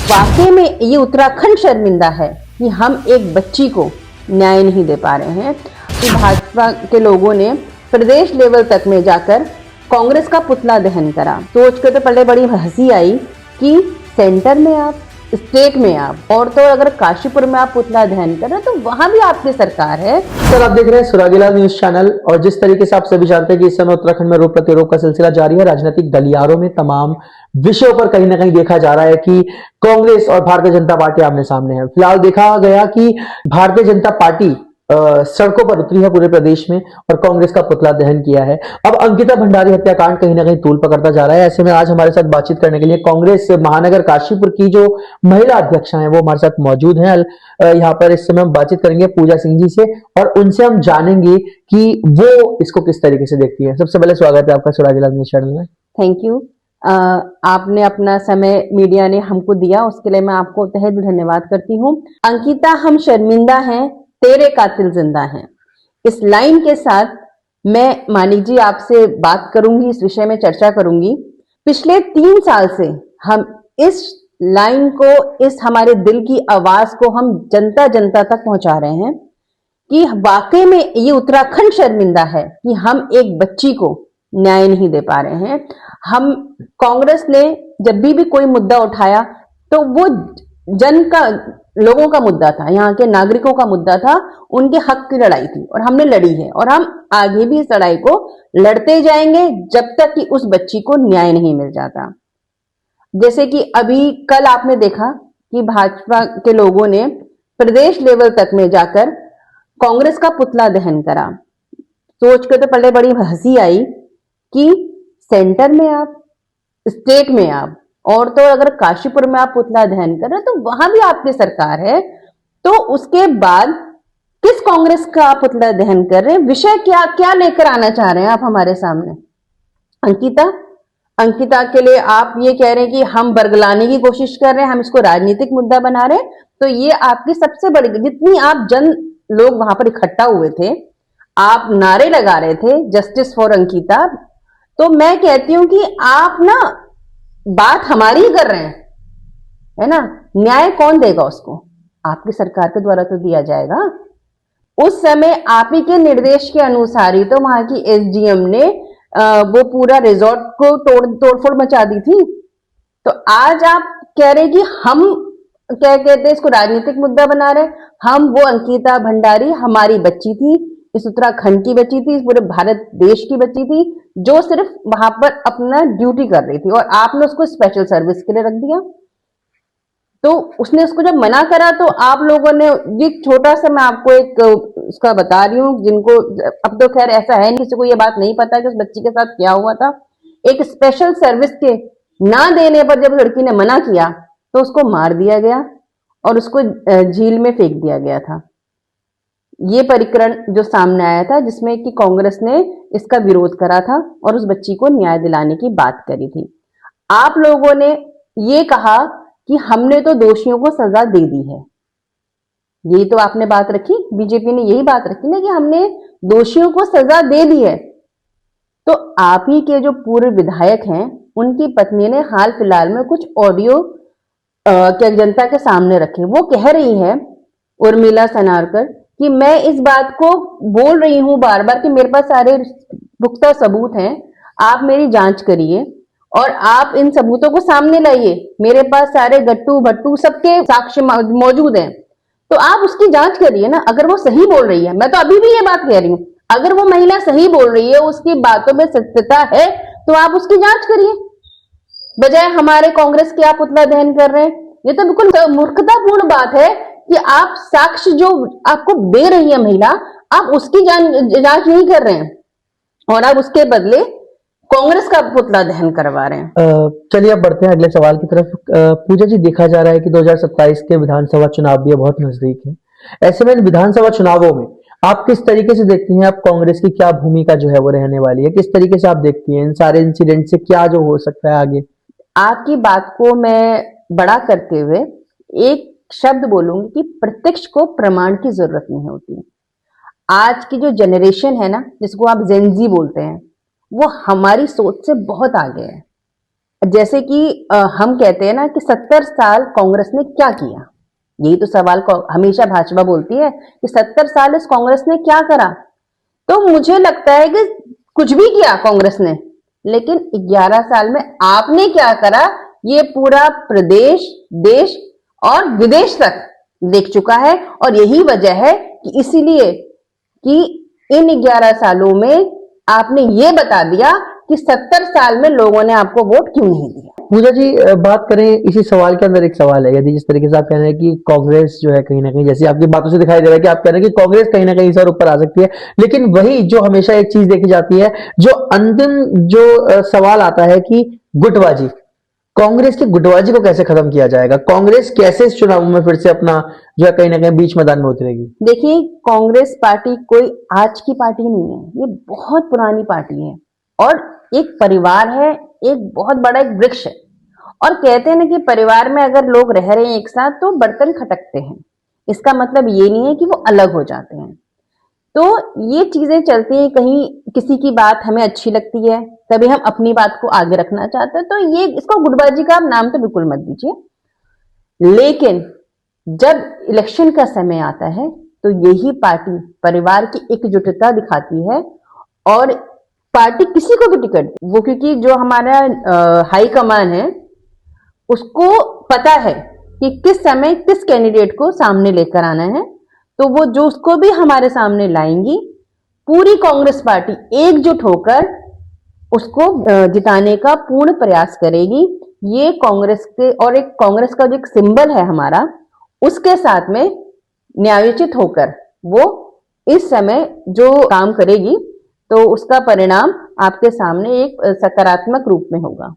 वाकई में ये उत्तराखंड शर्मिंदा है कि हम एक बच्ची को न्याय नहीं दे पा रहे हैं कि भाजपा के लोगों ने प्रदेश लेवल तक में जाकर कांग्रेस का पुतला दहन करा। सोच कर तो पहले बड़ी हंसी आई कि सेंटर में आप, स्टेट में आप, और तो अगर काशीपुर में आप पुतला दहन कर रहे हैं तो वहां भी आपकी सरकार है। सर, आप देख रहे हैं सुरागीलाल न्यूज चैनल, और जिस तरीके से आप सभी जानते हैं कि इस समय उत्तराखंड में रोक प्रतिरोध का सिलसिला जारी है। राजनीतिक गलियारों में तमाम विषयों पर कहीं ना कहीं देखा जा रहा है कि कांग्रेस और भारतीय जनता पार्टी आमने सामने है। फिलहाल देखा गया कि भारतीय जनता पार्टी सड़कों पर उतरी है पूरे प्रदेश में और कांग्रेस का पुतला दहन किया है। अब अंकिता भंडारी हत्याकांड कहीं ना कहीं तूल पकड़ता जा रहा है। ऐसे में आज हमारे साथ बातचीत करने के लिए कांग्रेस महानगर काशीपुर की जो महिला अध्यक्षा है वो हमारे साथ मौजूद हैं। यहाँ पर इस समय हम बातचीत करेंगे पूजा सिंह जी से और उनसे हम जानेंगे कि वो इसको किस तरीके से देखती है। सबसे पहले स्वागत है आपका सुरागीलाल न्यूज चैनल में। Thank you. आपने अपना समय मीडिया ने हमको दिया, उसके लिए मैं आपको तहे दिल धन्यवाद करती हूँ। अंकिता, हम शर्मिंदा हैं, तेरे कातिल जिंदा हैं। इस लाइन के साथ मैं मानिक जी आपसे बात करूंगी, इस विषय में चर्चा करूंगी। पिछले 3 साल से हम इस लाइन को, इस हमारे दिल की आवाज को हम जनता जनता तक पहुंचा रहे हैं कि वाकई में ये उत्तराखंड शर्मिंदा है कि हम एक बच्ची को न्याय नहीं दे पा रहे हैं। हम कांग्रेस ने जब भी कोई मुद्दा उठाया तो वो जन का, लोगों का मुद्दा था, यहाँ के नागरिकों का मुद्दा था, उनके हक की लड़ाई थी और हमने लड़ी है और हम आगे भी इस लड़ाई को लड़ते जाएंगे जब तक कि उस बच्ची को न्याय नहीं मिल जाता। जैसे कि अभी कल आपने देखा कि भाजपा के लोगों ने प्रदेश लेवल तक में जाकर कांग्रेस का पुतला दहन करा। सोच कर तो पहले बड़ी हंसी आई कि सेंटर में आप, स्टेट में आप, और तो अगर काशीपुर में आप पुतला दहन कर रहे हैं तो वहां भी आपकी सरकार है। तो उसके बाद किस कांग्रेस का आप पुतला दहन कर रहे हैं? विषय क्या क्या लेकर आना चाह रहे हैं आप हमारे सामने? अंकिता के लिए आप ये कह रहे हैं कि हम बरगलाने की कोशिश कर रहे हैं, हम इसको राजनीतिक मुद्दा बना रहे हैं। तो ये आपकी सबसे बड़ी, जितनी आप जन लोग वहां पर इकट्ठा हुए थे, आप नारे लगा रहे थे जस्टिस फॉर अंकिता, तो मैं कहती हूं कि आप ना बात हमारी ही कर रहे हैं, है ना। न्याय कौन देगा उसको? आपकी सरकार के द्वारा तो दिया जाएगा। उस समय आप ही के निर्देश के अनुसार ही तो वहां की एसडीएम ने वो पूरा रिजॉर्ट को तोड़फोड़ मचा दी थी। तो आज आप कह रहे कि हम क्या कहते हैं, इसको राजनीतिक मुद्दा बना रहे। हम, वो अंकिता भंडारी हमारी बच्ची थी, इस उत्तराखंड की बच्ची थी, इस पूरे भारत देश की बच्ची थी, जो सिर्फ वहां पर अपना ड्यूटी कर रही थी और आपने उसको स्पेशल सर्विस के लिए रख दिया। तो उसने उसको जब मना करा तो आप लोगों ने, ये छोटा सा मैं आपको एक उसका बता रही हूँ, जिनको अब तो खैर ऐसा है नहीं, किसी को ये बात नहीं पता कि उस बच्ची के साथ क्या हुआ था। एक स्पेशल सर्विस के ना देने पर जब लड़की ने मना किया तो उसको मार दिया गया और उसको झील में फेंक दिया गया था। ये परिकरण जो सामने आया था जिसमें कि कांग्रेस ने इसका विरोध करा था और उस बच्ची को न्याय दिलाने की बात करी थी। आप लोगों ने ये कहा कि हमने तो दोषियों को सजा दे दी है। यही तो आपने बात रखी, बीजेपी ने यही बात रखी ना कि हमने दोषियों को सजा दे दी है। तो आप ही के जो पूर्व विधायक हैं, उनकी पत्नी ने हाल फिलहाल में कुछ ऑडियो क्या जनता के सामने रखे। वो कह रही है, उर्मिला सनारकर, कि मैं इस बात को बोल रही हूं बार बार कि मेरे पास सारे पुख्ता सबूत हैं, आप मेरी जांच करिए और आप इन सबूतों को सामने लाइए। मेरे पास सारे गट्टू भट्टू सबके साक्ष्य मौजूद हैं, तो आप उसकी जांच करिए ना। अगर वो सही बोल रही है, मैं तो अभी भी ये बात कह रही हूं, अगर वो महिला सही बोल रही है, उसकी बातों में सत्यता है, तो आप उसकी जांच करिए, बजाय हमारे कांग्रेस के आप पुतला दहन कर रहे हैं। ये तो बिल्कुल मूर्खतापूर्ण बात है कि आप साक्ष्य जो आपको दे रही है महिला, आप उसकी जांच नहीं कर रहे हैं और आप उसके बदले कांग्रेस का पुतला दहन करवा रहे हैं। चलिए अब बढ़ते हैं अगले सवाल की तरफ। पूजा जी, देखा जा रहा है कि 2027 के विधानसभा चुनाव भी बहुत नजदीक है। ऐसे में विधानसभा चुनावों में आप किस तरीके से देखती हैं, आप कांग्रेस की क्या भूमिका जो है वो रहने वाली है? किस तरीके से आप देखती हैं इन सारे इंसिडेंट से क्या जो हो सकता है आगे? आपकी बात को मैं बड़ा करते हुए एक शब्द बोलूंगी कि प्रत्यक्ष को प्रमाण की जरूरत नहीं होती। आज की जो जनरेशन है ना, जिसको आप जेनजी बोलते हैं, वो हमारी सोच से बहुत आगे है जैसे कि हम कहते हैं ना कि 70 साल कांग्रेस ने क्या किया, यही तो सवाल को हमेशा भाजपा बोलती है कि 70 साल इस कांग्रेस ने क्या करा। तो मुझे लगता है कि कुछ भी किया कांग्रेस ने, लेकिन 11 साल में आपने क्या करा ये पूरा प्रदेश, देश और विदेश तक देख चुका है। और यही वजह है कि इसीलिए कि इन 11 सालों में आपने ये बता दिया कि 70 साल में लोगों ने आपको वोट क्यों नहीं दिया। पूजा जी, बात करें इसी सवाल के अंदर एक सवाल है, यदि जिस तरीके से आप कह रहे हैं कि कांग्रेस जो है कहीं ना कहीं, जैसे आपकी बातों से दिखाई दे रहा है कि आप कह रहे हैं कि कांग्रेस कहीं ना कहीं सर ऊपर आ सकती है, लेकिन वही जो हमेशा एक चीज देखी जाती है, जो अंतिम जो सवाल आता है कि गुटबाजी, कांग्रेस की गुटबाजी को कैसे खत्म किया जाएगा, कांग्रेस कैसे इस चुनाव में फिर से अपना जो है कहीं ना कहीं बीच मैदान में उतरेगी। देखिए, कांग्रेस पार्टी कोई आज की पार्टी नहीं है, ये बहुत पुरानी पार्टी है और एक परिवार है, एक बहुत बड़ा एक वृक्ष है। और कहते हैं ना कि परिवार में अगर लोग रह रहे हैं एक साथ तो बर्तन खटकते हैं, इसका मतलब ये नहीं है कि वो अलग हो जाते हैं। तो ये चीजें चलती हैं, कहीं किसी की बात हमें अच्छी लगती है, कभी हम अपनी बात को आगे रखना चाहते हैं, तो ये इसको गुटबाजी का आप नाम तो बिल्कुल मत दीजिए। लेकिन जब इलेक्शन का समय आता है तो यही पार्टी परिवार की एकजुटता दिखाती है और पार्टी किसी को भी टिकट दे, वो क्योंकि जो हमारा हाई कमान है उसको पता है कि किस समय किस कैंडिडेट को सामने लेकर आना है, तो वो जो उसको भी हमारे सामने लाएंगी, पूरी कांग्रेस पार्टी एकजुट होकर उसको जिताने का पूर्ण प्रयास करेगी। ये कांग्रेस के और एक कांग्रेस का जो एक सिंबल है हमारा, उसके साथ में न्यायोचित होकर वो इस समय जो काम करेगी तो उसका परिणाम आपके सामने एक सकारात्मक रूप में होगा।